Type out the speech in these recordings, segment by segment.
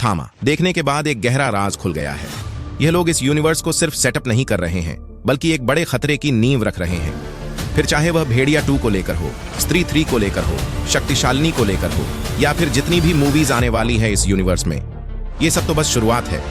थामा देखने के बाद एक गहरा राज खुल गया है। यह लोग इस यूनिवर्स को सिर्फ सेटअप नहीं कर रहे हैं, बल्कि एक बड़े खतरे की नींव रख रहे हैं। फिर चाहे वह भेड़िया 2 को लेकर हो, स्त्री 3 को लेकर हो, शक्तिशालिनी को लेकर हो, या फिर जितनी भी मूवीज आने वाली है इस यूनिवर्स में, ये सब तो बस शुरुआत है,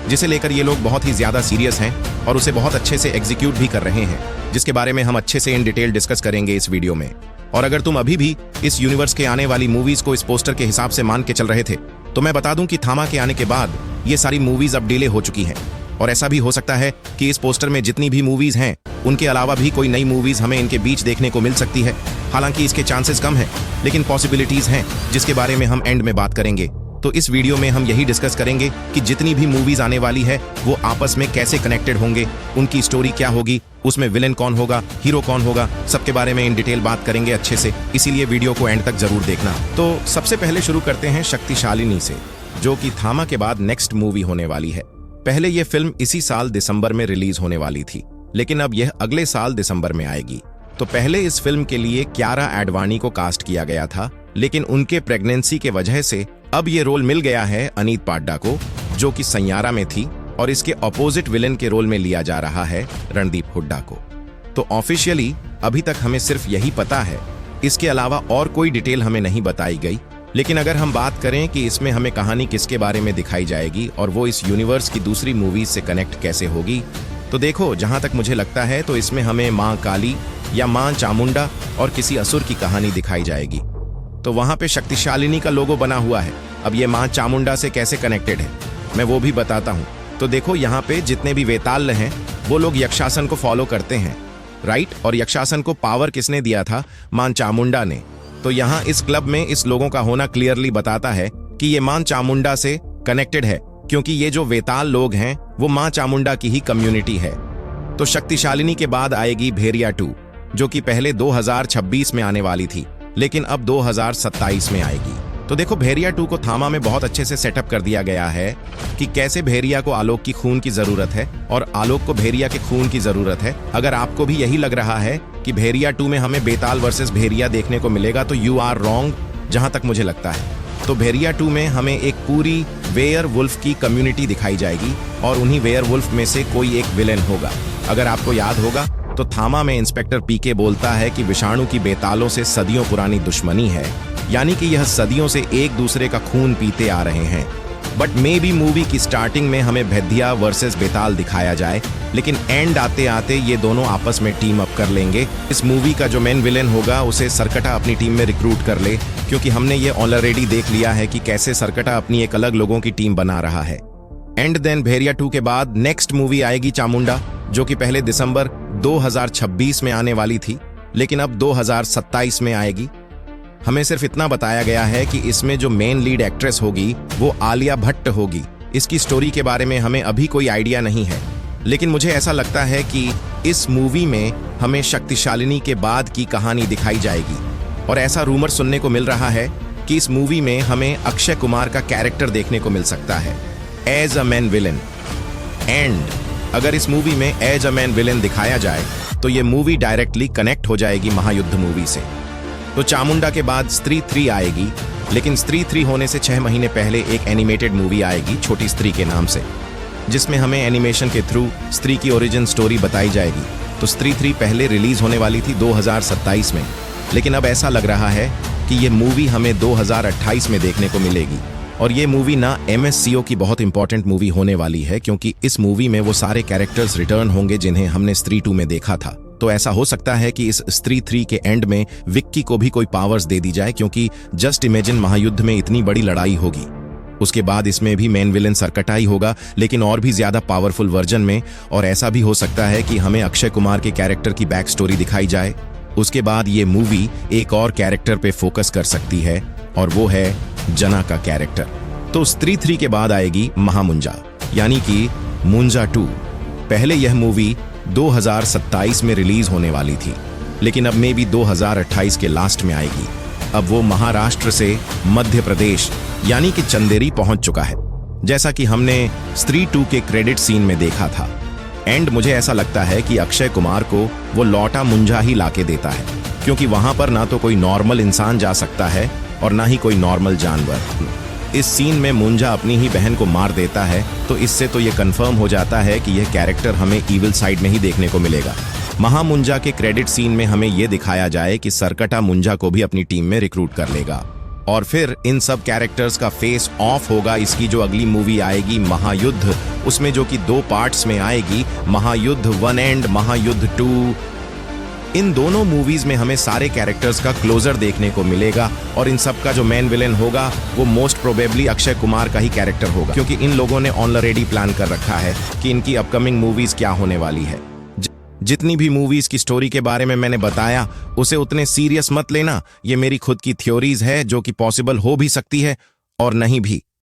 जिसे लेकर ये लोग बहुत ही ज्यादा सीरियस हैं और उसे बहुत अच्छे से एग्जीक्यूट भी कर रहे हैं, जिसके बारे में हम अच्छे से इन डिटेल डिस्कस करेंगे इस वीडियो में। और अगर तुम अभी भी इस यूनिवर्स के आने वाली मूवीज को इस पोस्टर के हिसाब से मान के चल रहे थे, तो मैं बता दूं कि थामा के आने के बाद ये सारी मूवीज अब डिले हो चुकी हैं। और ऐसा भी हो सकता है कि इस पोस्टर में जितनी भी मूवीज हैं, उनके अलावा भी कोई नई मूवीज हमें इनके बीच देखने को मिल सकती है। हालांकि इसके चांसेस कम हैं, लेकिन पॉसिबिलिटीज हैं, जिसके बारे में हम एंड में बात करेंगे। तो इस वीडियो में हम यही डिस्कस करेंगे कि जितनी भी मूवीज आने वाली है वो आपस में कैसे कनेक्टेड होंगे, उनकी स्टोरी क्या होगी, उसमें विलेन कौन होगा, हीरो कौन होगा, सबके बारे में इन डिटेल बात करेंगे अच्छे से। इसीलिए वीडियो को एंड तक जरूर देखना। तो सबसे पहले शुरू करते हैं शक्तिशालिनी से, जो कि थामा के बाद नेक्स्ट मूवी होने वाली है। पहले यह फिल्म इसी साल दिसंबर में रिलीज होने वाली थी, लेकिन अब यह अगले साल दिसंबर में आएगी। तो पहले इस फिल्म के लिए कियारा एडवाणी को कास्ट किया गया था, लेकिन उनके प्रेगनेंसी के वजह से अब ये रोल मिल गया है अनीत पाड्डा को, जो कि सैयारा में थी, और इसके अपोजिट विलेन के रोल में लिया जा रहा है रणदीप हुड्डा को। तो ऑफिशियली अभी तक हमें सिर्फ यही पता है, इसके अलावा और कोई डिटेल हमें नहीं बताई गई। लेकिन अगर हम बात करें कि इसमें हमें कहानी किसके बारे में दिखाई जाएगी और वो इस यूनिवर्स की दूसरी मूवीज से कनेक्ट कैसे होगी, तो देखो, जहां तक मुझे लगता है तो इसमें हमें मां काली या मां चामुंडा और किसी असुर की कहानी दिखाई जाएगी। तो वहां पे शक्तिशालिनी का लोगो बना हुआ है। अब ये मां चामुंडा से कैसे कनेक्टेड है, मैं वो भी बताता हूं। तो देखो, यहाँ पे जितने भी वेताल हैं वो लोग यक्षासन को फॉलो करते हैं, राइट। और यक्षासन को पावर किसने दिया था? मां चामुंडा ने। तो यहाँ इस क्लब में इस लोगों का होना क्लियरली बताता है कि ये मां चामुंडा से कनेक्टेड है, क्योंकि ये जो वेताल लोग हैं वो मां चामुंडा की ही कम्युनिटी है। तो शक्तिशालिनी के बाद आएगी भेड़िया 2, जो कि पहले 2026 में आने वाली थी, लेकिन अब 2027 में आएगी। तो देखो, भेड़िया 2 को थामा में बहुत अच्छे से सेटअप कर दिया गया है कि कैसे भेड़िया को आलोक की खून की जरूरत है और आलोक को भेड़िया के खून की जरूरत है। अगर आपको भी यही लग रहा है कि भेड़िया 2 में हमें बेताल वर्सेस भेड़िया देखने को मिलेगा, तो यू आर रॉन्ग, जहां तक मुझे लगता है। तो भेड़िया 2 में हमें एक पूरी वेयर वुल्फ की कम्युनिटी दिखाई जाएगी और उन्हीं वेयर वुल्फ में से कोई एक विलेन होगा। अगर आपको याद होगा तो थामा में इंस्पेक्टर पीके बोलता है कि विषाणु की बेतालों से सदियों पुरानी दुश्मनी है, यानी कि यह सदियों से एक दूसरे का खून पीते आ रहे हैं। बट मे बी मूवी की स्टार्टिंग में हमें भेड़िया वर्सेस बेताल दिखाया जाए, लेकिन एंड आते आते ये दोनों आपस में टीम अप कर लेंगे। इस मूवी का जो मेन विलेन होगा उसे सरकटा अपनी टीम में रिक्रूट कर ले, क्योंकि हमने ये ऑलरेडी देख लिया है कि कैसे सरकटा अपनी एक अलग लोगों की टीम बना रहा है। एंड देन भेड़िया 2 के बाद नेक्स्ट मूवी आएगी चामुंडा, जो कि पहले दिसंबर 2026 में आने वाली थी, लेकिन अब 2027 में आएगी। हमें सिर्फ इतना बताया गया है कि इसमें जो मेन लीड एक्ट्रेस होगी वो आलिया भट्ट होगी। इसकी स्टोरी के बारे में हमें अभी कोई आइडिया नहीं है, लेकिन मुझे ऐसा लगता है कि इस मूवी में हमें शक्तिशालिनी के बाद की कहानी दिखाई जाएगी। और ऐसा रूमर सुनने को मिल रहा है कि इस मूवी में हमें अक्षय कुमार का कैरेक्टर देखने को मिल सकता है as a man villain. And अगर इस मूवी में एज अ मैन विलेन दिखाया जाए तो ये मूवी डायरेक्टली कनेक्ट हो जाएगी महायुद्ध मूवी से। तो चामुंडा के बाद स्त्री 3 आएगी, लेकिन स्त्री 3 होने से 6 महीने पहले एक एनिमेटेड मूवी आएगी छोटी स्त्री के नाम से, जिसमें हमें एनिमेशन के थ्रू स्त्री की ओरिजिन स्टोरी बताई जाएगी। तो स्त्री 3 पहले रिलीज होने वाली थी 2027 में, लेकिन अब ऐसा लग रहा है कि ये मूवी हमें 2028 में देखने को मिलेगी। और ये मूवी ना MSCO की बहुत इंपॉर्टेंट मूवी होने वाली है, क्योंकि इस मूवी में वो सारे कैरेक्टर्स रिटर्न होंगे जिन्हें हमने स्त्री 2 में देखा था। तो ऐसा हो सकता है कि इस स्त्री 3 के एंड में विक्की को भी कोई पावर्स दे दी जाए, क्योंकि जस्ट इमेजिन महायुद्ध में इतनी बड़ी लड़ाई होगी। उसके बाद इसमें भी मेन विलेन सरकटा ही होगा, लेकिन और भी ज्यादा पावरफुल वर्जन में। और ऐसा भी हो सकता है कि हमें अक्षय कुमार के कैरेक्टर की बैक स्टोरी दिखाई जाए। उसके बाद ये मूवी एक और कैरेक्टर पे फोकस कर सकती है, और वो है जना का कैरेक्टर। तो स्त्री 3 के बाद आएगी महामुंजा, यानी कि मुंजा 2। पहले यह मूवी 2027 में रिलीज होने वाली थी, लेकिन अब मे भी 2028 के लास्ट में आएगी। अब वो महाराष्ट्र से मध्य प्रदेश यानी कि चंदेरी पहुंच चुका है, जैसा कि हमने स्त्री 2 के क्रेडिट सीन में देखा था। एंड मुझे ऐसा लगता है कि अक्षय कुमार को वो लौटा मुंजा ही लाके देता है, क्योंकि वहां पर ना तो कोई नॉर्मल इंसान जा सकता है और ना ही कोई नॉर्मल जानवर। इस सीन में मुंजा अपनी ही बहन को मार देता है, तो इससे तो ये कंफर्म हो जाता है कि यह कैरेक्टर हमें इविल साइड में ही देखने को मिलेगा। महामुंजा के क्रेडिट सीन में हमें यह दिखाया जाए कि सरकटा मुंजा को भी अपनी टीम में रिक्रूट कर लेगा और फिर इन सब कैरेक्टर्स का फेस ऑफ होगा। इसकी जो अगली मूवी आएगी महायुद्ध, उसमें जो कि 2 पार्ट्स में आएगी, महायुद्ध 1 एंड महायुद्ध 2। इन दोनों मूवीज में हमें सारे कैरेक्टर्स का क्लोजर देखने को मिलेगा और इन सब का जो मेन विलेन होगा वो मोस्ट प्रोबेबली अक्षय कुमार का ही कैरेक्टर होगा, क्योंकि इन लोगों ने ऑलरेडी प्लान कर रखा है कि इनकी अपकमिंग मूवीज क्या होने वाली है। जितनी भी मूवीज की स्टोरी के बारे में मैंने बताया उसे उतने सीरियस मत लेना, ये मेरी खुद की थ्योरीज है जो कि पॉसिबल हो भी सकती है और नहीं भी।